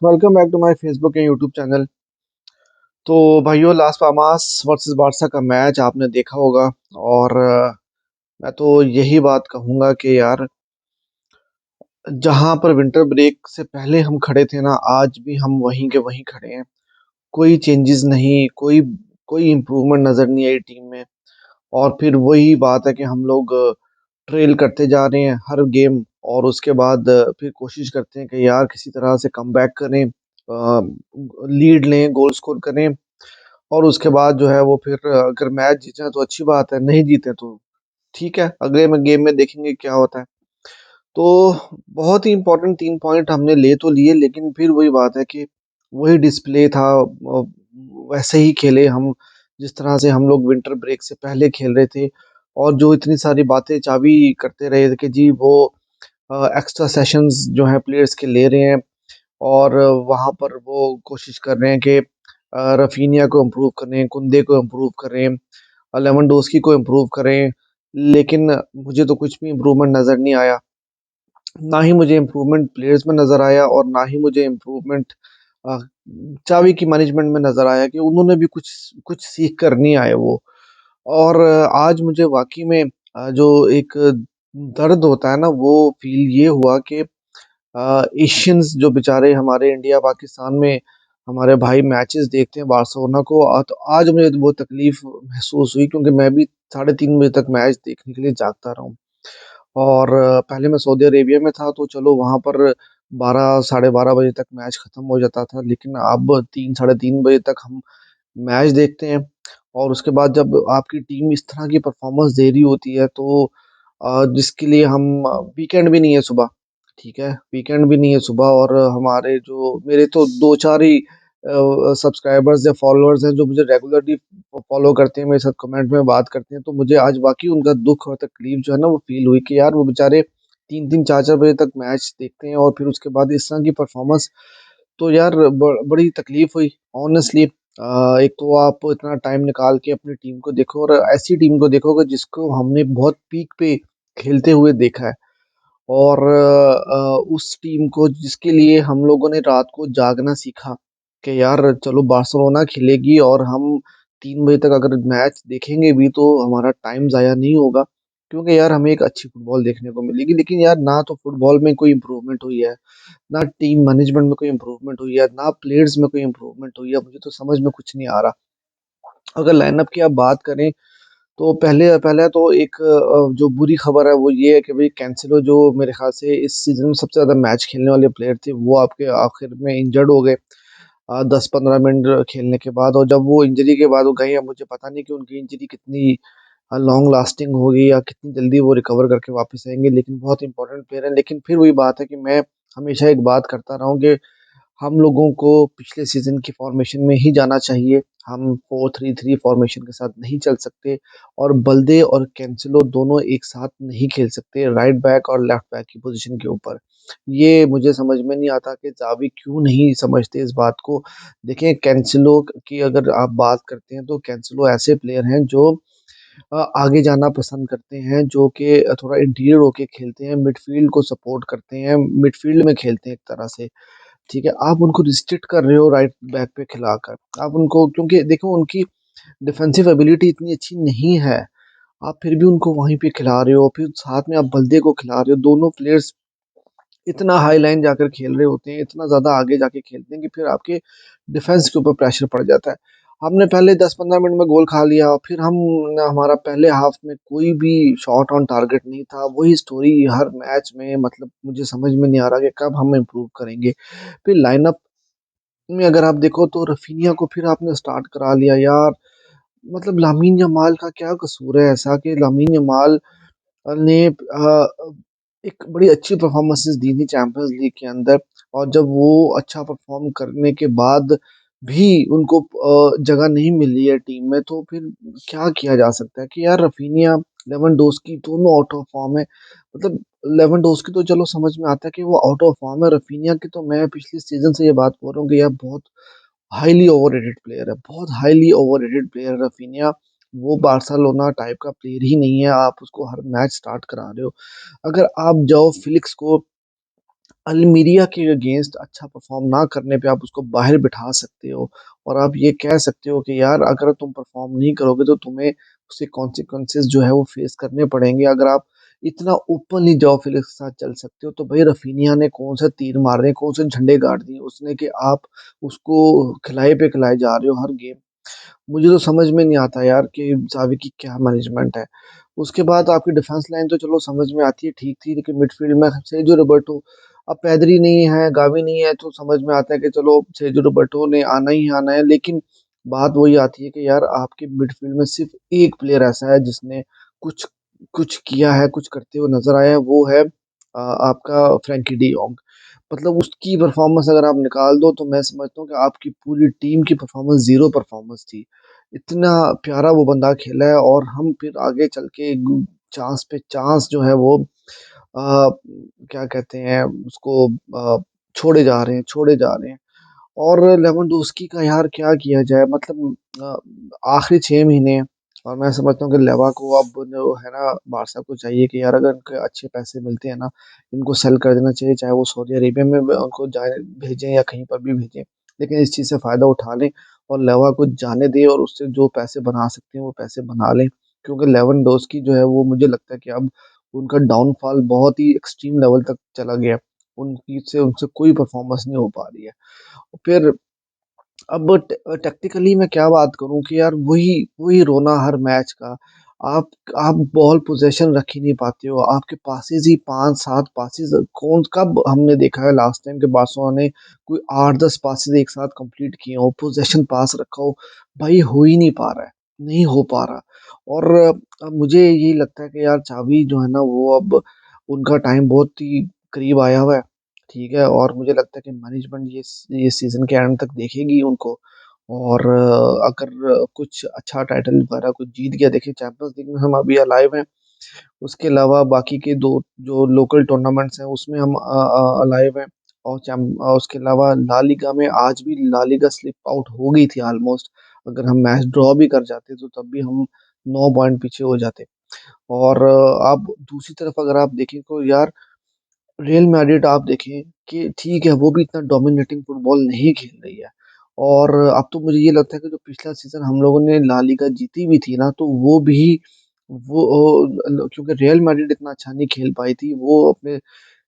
Welcome back to my Facebook and YouTube channel. तो भाइयों, Las Palmas versus Barca का match आपने देखा होगा। और मैं तो यही बात कहूंगा कि यार, जहां पर विंटर ब्रेक से पहले हम खड़े थे ना, आज भी हम वहीं के वहीं खड़े हैं। कोई चेंजेस नहीं, कोई कोई इम्प्रूवमेंट नजर नहीं आई टीम में। और फिर वही बात है कि हम लोग ट्रेल करते जा रहे हैं हर गेम। और उसके बाद फिर कोशिश करते हैं कि यार किसी तरह से कम बैक करें, लीड लें, गोल स्कोर करें। और उसके बाद जो है वो फिर अगर मैच जीते तो अच्छी बात है, नहीं जीते तो ठीक है, अगले में गेम में देखेंगे क्या होता है। तो बहुत ही इंपॉर्टेंट 3 पॉइंट हमने ले तो लिए, लेकिन फिर वही बात है कि वही डिस्प्ले था। वैसे ही खेले हम जिस तरह से हम लोग विंटर ब्रेक से पहले खेल रहे थे। और जो इतनी सारी बातें चाबी करते रहे थे कि जी वो एक्स्ट्रा सेशंस जो है प्लेयर्स के ले रहे हैं। और वहाँ पर वो कोशिश कर रहे हैं कि रफीनिया को इम्प्रूव करें, कुंदे को इम्प्रूव करें, लेवेंडोस्की को इम्प्रूव करें। लेकिन मुझे तो कुछ भी इम्प्रूवमेंट नज़र नहीं आया। ना ही मुझे इम्प्रूवमेंट प्लेयर्स में नज़र आया, और ना ही मुझे इम्प्रूवमेंट चावी की मैनेजमेंट में नज़र आया कि उन्होंने भी कुछ कुछ सीख कर नहीं आए वो। और आज मुझे वाकई में जो एक दर्द होता है ना, वो फील ये हुआ कि एशियंस जो बेचारे हमारे इंडिया पाकिस्तान में हमारे भाई मैचेस देखते हैं बार्सिलोना को, तो आज मुझे तो बहुत तकलीफ महसूस हुई, क्योंकि मैं भी 3:30 बजे तक मैच देखने के लिए जागता रहा हूँ। और पहले मैं सऊदी अरेबिया में था, तो चलो वहां पर 12 साढ़े 12 बजे तक मैच खत्म हो जाता था, लेकिन अब 3 साढ़े 3 बजे तक हम मैच देखते हैं। और उसके बाद जब आपकी टीम इस तरह की परफॉर्मेंस दे रही होती है, तो जिसके लिए हम वीकेंड भी नहीं है सुबह। ठीक है, वीकेंड भी नहीं है सुबह, और हमारे जो मेरे तो दो चार ही सब्सक्राइबर्स या फॉलोअर्स हैं जो मुझे रेगुलरली फॉलो करते हैं, मेरे साथ कमेंट में बात करते हैं। तो मुझे आज वाकई उनका दुख और तकलीफ जो है ना वो फील हुई कि यार वो बेचारे 3 3 4 4 बजे तक मैच देखते हैं, और फिर उसके बाद इस तरह की परफॉर्मेंस। तो यार बड़ी तकलीफ हुई ऑनेस्टली। एक तो आप इतना टाइम निकाल के अपनी टीम को देखो, और ऐसी टीम को देखोगे जिसको हमने बहुत पीक पे खेलते हुए देखा है। और उस टीम को जिसके लिए हम लोगों ने रात को जागना सीखा कि यार चलो बार्सिलोना खेलेगी, और हम 3 बजे तक अगर मैच देखेंगे भी तो हमारा टाइम ज़ाया नहीं होगा, क्योंकि यार हमें एक अच्छी फुटबॉल देखने को मिलेगी। लेकिन यार ना तो फुटबॉल में कोई इम्प्रूवमेंट हुई है, ना टीम मैनेजमेंट में कोई इम्प्रूवमेंट हुई है, ना प्लेयर्स में कोई इम्प्रूवमेंट हुई है। मुझे तो समझ में कुछ नहीं आ रहा। अगर लाइनअप की आप बात करें, तो पहले पहले तो एक जो बुरी खबर है वो ये है कि भाई कैंसिलो, जो मेरे ख्याल से इस सीजन में सबसे ज्यादा मैच खेलने वाले प्लेयर थे, वो आपके आखिर में इंजर्ड हो गए 10 15 मिनट खेलने के बाद। और जब वो इंजरी के बाद वो गए, अब मुझे पता नहीं कि उनकी इंजरी कितनी लॉन्ग लास्टिंग होगी या कितनी जल्दी वो रिकवर करके वापस आएंगे, लेकिन बहुत इंपॉर्टेंट प्लेयर है। लेकिन फिर वही बात है कि मैं हमेशा एक बात करता रहा हूँ कि हम लोगों को पिछले सीजन की फॉर्मेशन में ही जाना चाहिए। हम 4-3-3 फॉर्मेशन के साथ नहीं चल सकते, और बल्दे और कैंसिलो दोनों एक साथ नहीं खेल सकते राइट बैक और लेफ्ट बैक की पोजीशन के ऊपर। ये मुझे समझ में नहीं आता कि जावी क्यों नहीं समझते इस बात को। देखें, कैंसिलो की अगर आप बात करते हैं, तो कैंसिलो ऐसे प्लेयर हैं जो आगे जाना पसंद करते हैं, जो कि थोड़ा इंटीरियर होके खेलते हैं, मिडफील्ड को सपोर्ट करते हैं, मिडफील्ड में खेलते हैं एक तरह से। ठीक है, आप उनको रिस्ट्रिक्ट कर रहे हो राइट बैक पे खिलाकर। आप उनको, क्योंकि देखो उनकी डिफेंसिव एबिलिटी इतनी अच्छी नहीं है, आप फिर भी उनको वहीं पे खिला रहे हो, फिर साथ में आप बल्दे को खिला रहे हो। दोनों प्लेयर्स इतना हाई लाइन जाकर खेल रहे होते हैं, इतना ज्यादा आगे जाके खेलते हैं कि फिर आपके डिफेंस के ऊपर प्रेशर पड़ जाता है। हमने पहले 10 15 मिनट में गोल खा लिया, फिर हम हमारा पहले हाफ में कोई भी शॉट ऑन टारगेट नहीं था। वही स्टोरी हर मैच में, मतलब मुझे समझ में नहीं आ रहा कि कब हम इम्प्रूव करेंगे। फिर लाइनअप में अगर आप देखो, तो रफीनिया को फिर आपने स्टार्ट करा लिया यार। मतलब लामीन यमाल का क्या कसूर है ऐसा कि लामीन यमाल ने एक बड़ी अच्छी परफॉर्मेंसेस दी थी चैंपियंस लीग के अंदर। और जब वो अच्छा परफॉर्म करने के बाद भी उनको जगह नहीं मिली है टीम में, तो फिर क्या किया जा सकता है कि यार रफीनिया, लेवेंडोस्की दोनों आउट ऑफ फॉर्म है। मतलब लेवेंडोस्की तो चलो समझ में आता है कि वो आउट ऑफ फॉर्म है, रफीनिया की तो मैं पिछले सीजन से ये बात बोल रहा हूँ कि यार बहुत हाईली ओवररेटेड प्लेयर है, बहुत हाईली ओवररेटेड प्लेयर है रफीनिया। वो बार्सिलोना टाइप का प्लेयर ही नहीं है, आप उसको हर मैच स्टार्ट करा रहे हो। अगर आप जाओ फिलिक्स को अल्मीरिया के अगेंस्ट अच्छा परफॉर्म ना करने पे आप उसको बाहर बिठा सकते हो, और आप ये कह सकते हो कि यार अगर तुम परफॉर्म नहीं करोगे तो तुम्हें उसके कॉन्सिक्वेंसेस जो है वो फेस करने पड़ेंगे। अगर आप इतना ओपनली जॉ फिलिक्स के साथ चल सकते हो, तो भाई रफीनिया ने कौन सा तीर मार रहे हैं, कौन से झंडे गाड़ दिए उसने कि आप उसको खिलाए पे खिलाए जा रहे हो हर गेम। मुझे तो समझ में नहीं आता यार कि जावी की क्या मैनेजमेंट है। उसके बाद आपकी डिफेंस लाइन तो चलो समझ में आती है, ठीक थी, लेकिन मिडफील्ड में सेजो रोबर्टो, अब पैदरी नहीं है, गावी नहीं है, तो समझ में आता है कि चलो सेजो रोबर्टो ने आना ही आना है। लेकिन बात वही आती है कि यार आपके मिडफील्ड में सिर्फ एक प्लेयर ऐसा है जिसने कुछ कुछ किया है, कुछ करते हुए नजर आया है, वो है आपका फ्रैंकी डी योंग। मतलब उसकी परफॉर्मेंस अगर आप निकाल दो तो मैं समझता हूँ कि आपकी पूरी टीम की परफॉर्मेंस जीरो परफॉर्मेंस थी। इतना प्यारा वो बंदा खेला है, और हम फिर आगे चल के चांस पे चांस जो है वो क्या कहते हैं उसको, छोड़े जा रहे हैं, छोड़े जा रहे हैं। और लेवेंडोस्की का यार क्या किया जाए, मतलब आखिरी 6 महीने, और मैं समझता हूँ कि लेवा को अब जो है ना बारसा को चाहिए कि यार अगर इनके अच्छे पैसे मिलते हैं ना, इनको सेल कर देना चाहिए, चाहे वो सऊदी अरेबिया में उनको जाए भेजें या कहीं पर भी भेजें, लेकिन इस चीज़ से फ़ायदा उठा लें और लेवा को जाने दें, और उससे जो पैसे बना सकते हैं वो पैसे बना लें। क्योंकि लेवेंडोस्की जो है वो मुझे लगता है कि अब उनका डाउनफॉल बहुत ही एक्सट्रीम लेवल तक चला गया। उनकी से उनसे कोई परफॉर्मेंस नहीं हो पा रही है। फिर अब टैक्टिकली मैं क्या बात करूं कि यार वही वही रोना हर मैच का। आप आप बॉल पोजीशन रख ही नहीं पाते हो, आपके पासेस ही 5-7 पासेस, कौन कब हमने देखा है लास्ट टाइम के बार्सिलोना ने कोई 8-10 पासेस एक साथ कंप्लीट किए हो, पोजीशन पास रखा हो। भाई हो ही नहीं पा रहा है, नहीं हो पा रहा। और मुझे यही लगता है कि यार चाबी जो है ना वो अब उनका टाइम बहुत ही करीब आया हुआ है। ठीक है, और मुझे लगता है कि मैनेजमेंट ये सीजन के एंड तक देखेगी उनको। और अगर कुछ अच्छा टाइटल वगैरह कुछ जीत गया, देखिए चैंपियंस लीग में हम अभी अलाइव हैं, उसके अलावा बाकी के दो जो लोकल टूर्नामेंट्स हैं उसमें हम अलाइव हैं। और उसके अलावा ला लीगा में आज भी ला लीगा स्लिप आउट हो गई थी ऑलमोस्ट। अगर हम मैच ड्रॉ भी कर जाते तो तब भी हम 9 पॉइंट पीछे हो जाते। और आप दूसरी तरफ अगर आप देखें तो यार रियल मैड्रिड आप देखें कि ठीक है वो भी इतना डोमिनेटिंग फुटबॉल नहीं खेल रही है। और अब तो मुझे ये लगता है कि जो पिछला सीजन हम लोगों ने ला लीगा जीती भी थी ना, तो वो भी क्योंकि रियल मैड्रिड इतना अच्छा नहीं खेल पाई थी, वो अपने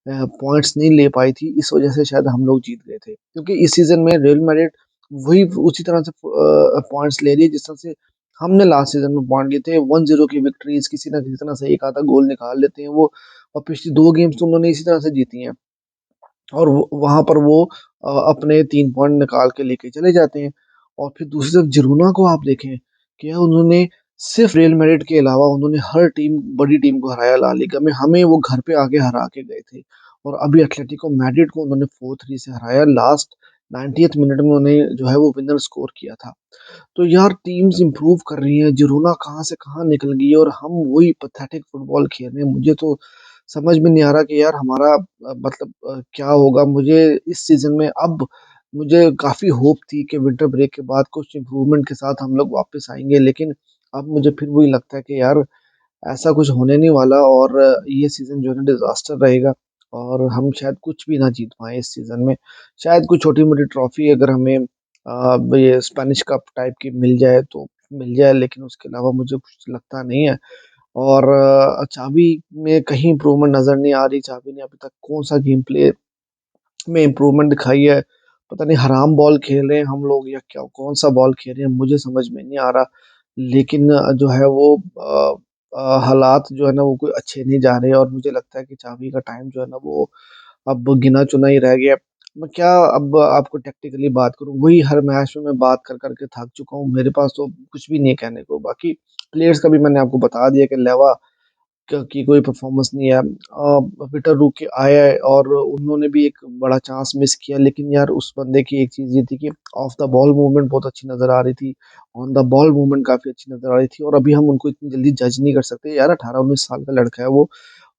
पॉइंट्स नहीं ले पाई थी, इस वजह से शायद हम लोग जीत गए थे। क्योंकि इस सीजन में रियल मैड्रिड वही उसी तरह से पॉइंट्स ले रही है जिस तरह से हमने लास्ट सीजन में पॉइंट लिए थे, 1-0 की विक्ट्रीज, किसी ना किसी तरह से एक आधा गोल निकाल लेते हैं वो। और पिछली 2 गेम्स तो उन्होंने इसी तरह से जीती हैं, और वहां पर वो अपने 3 पॉइंट निकाल के लेके चले जाते हैं। और फिर दूसरी तरफ जिरोना को आप देखें कि यार उन्होंने सिर्फ रियल मैड्रिड के अलावा उन्होंने हर टीम, बड़ी टीम को हराया ला लीगा में, हमें वो घर पे आके हरा के गए थे। और अभी एटलेटिको मैड्रिड को उन्होंने 4-3 से हराया, लास्ट 90th मिनट में उन्हें जो है वो विनर स्कोर किया था। तो यार टीम्स इंप्रूव कर रही हैं, जिरोना कहाँ से कहाँ निकल गई है, और हम वही पैथेटिक फुटबॉल खेल रहे हैं। मुझे तो समझ में नहीं आ रहा कि यार हमारा मतलब क्या होगा। मुझे इस सीजन में अब मुझे काफी होप थी कि विंटर ब्रेक के बाद कुछ इम्प्रूवमेंट के साथ हम लोग वापस आएंगे, लेकिन अब मुझे फिर वही लगता है कि यार ऐसा कुछ होने नहीं वाला, और ये सीजन जो है ना डिजास्टर रहेगा, और हम शायद कुछ भी ना जीत पाए इस सीजन में। शायद कोई छोटी मोटी ट्रॉफी अगर हमें ये स्पेनिश कप टाइप की मिल जाए तो मिल जाए, लेकिन उसके अलावा मुझे कुछ लगता नहीं है। और चाबी में कहीं इम्प्रूवमेंट नजर नहीं आ रही। चाबी ने अभी तक कौन सा गेम प्ले में इम्प्रूवमेंट दिखाई है? पता नहीं हराम बॉल खेल रहे हैं हम लोग या क्या, कौन सा बॉल खेल रहे हैं मुझे समझ में नहीं आ रहा। लेकिन जो है वो हालात जो है ना वो कोई अच्छे नहीं जा रहे, और मुझे लगता है कि चाबी का टाइम जो है ना वो अब गिना चुना ही रह गया। मैं क्या अब आपको टैक्टिकली बात करूं, वही हर मैच में मैं बात कर करके थक चुका हूं, मेरे पास तो कुछ भी नहीं है कहने को। बाकी प्लेयर्स का भी मैंने आपको बता दिया कि लेवा की कोई परफॉर्मेंस नहीं है। पीटर रूकी आया है और उन्होंने भी एक बड़ा चांस मिस किया, लेकिन यार उस बंदे की एक चीज ये थी कि ऑफ द बॉल मूवमेंट बहुत अच्छी नजर आ रही थी, ऑन द बॉल मूवमेंट काफी अच्छी नजर आ रही थी। और अभी हम उनको इतनी जल्दी जज नहीं कर सकते यार, 18-19 साल का लड़का है वो,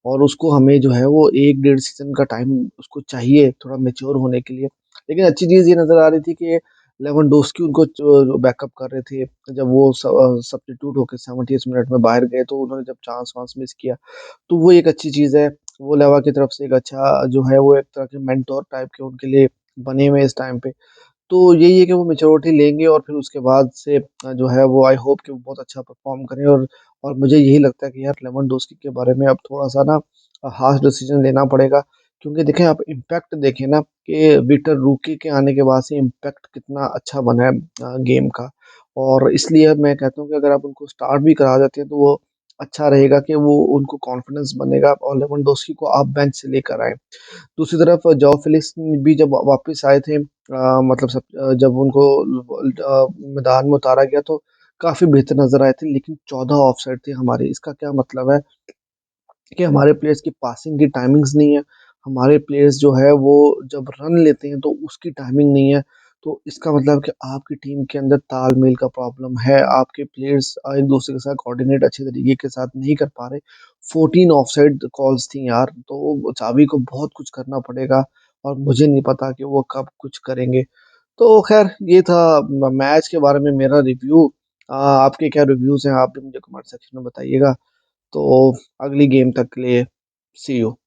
और उसको हमें जो है वो 1-1.5 सीजन का टाइम उसको चाहिए थोड़ा मेच्योर होने के लिए। लेकिन अच्छी चीज ये नजर आ रही थी कि लेवेंडोस्की उनको बैकअप कर रहे थे, जब वो सब्स्टिट्यूट होकर 70th मिनट में बाहर गए तो उन्होंने जब चांस वांस मिस किया, तो वो एक अच्छी चीज है। वो लेवा की तरफ से एक अच्छा जो है वो एक तरह के मेंटोर टाइप के उनके लिए बने हुए हैं इस टाइम पे। तो यही है कि वो मैच्योरिटी लेंगे और फिर उसके बाद से जो है वो आई होप कि वो बहुत अच्छा परफ़ॉर्म करें और मुझे यही लगता है कि यार लेवेंडोस्की के बारे में अब थोड़ा-सा ना हार्श डिसीज़न लेना पड़ेगा। क्योंकि देखें आप इम्पैक्ट देखें ना कि विक्टर रूकी के आने के बाद से इम्पैक्ट कितना अच्छा बना है गेम का। और इसलिए मैं कहता हूँ कि अगर आप उनको स्टार्ट भी करा देते हैं तो वो अच्छा रहेगा कि वो उनको कॉन्फिडेंस बनेगा और लेवेंडोस्की को आप बेंच से लेकर आएँ। दूसरी तरफ जॉ फिलिक्स भी जब वापस आए थे मतलब जब उनको मैदान में उतारा गया तो काफ़ी बेहतर नज़र आए थे, लेकिन 14 ऑफसाइड थे हमारे। इसका क्या मतलब है कि हमारे प्लेयर्स की पासिंग की टाइमिंग्स नहीं है, हमारे प्लेयर्स जो है वो जब रन लेते हैं तो उसकी टाइमिंग नहीं है। तो इसका मतलब कि आपकी टीम के अंदर तालमेल का प्रॉब्लम है, आपके प्लेयर्स एक-दूसरे के साथ कोऑर्डिनेट अच्छे तरीके के साथ नहीं कर पा रहे। 14 ऑफसाइड कॉल्स थी यार, तो सावी को बहुत कुछ करना पड़ेगा और मुझे नहीं पता कि वो कब कुछ करेंगे। तो ख़ैर ये था मैच के बारे में मेरा रिव्यू। आपके क्या रिव्यूज़ हैं आप भी मुझे कमेंट सेक्शन में बताइएगा। तो अगली गेम तक के लिए सी यू।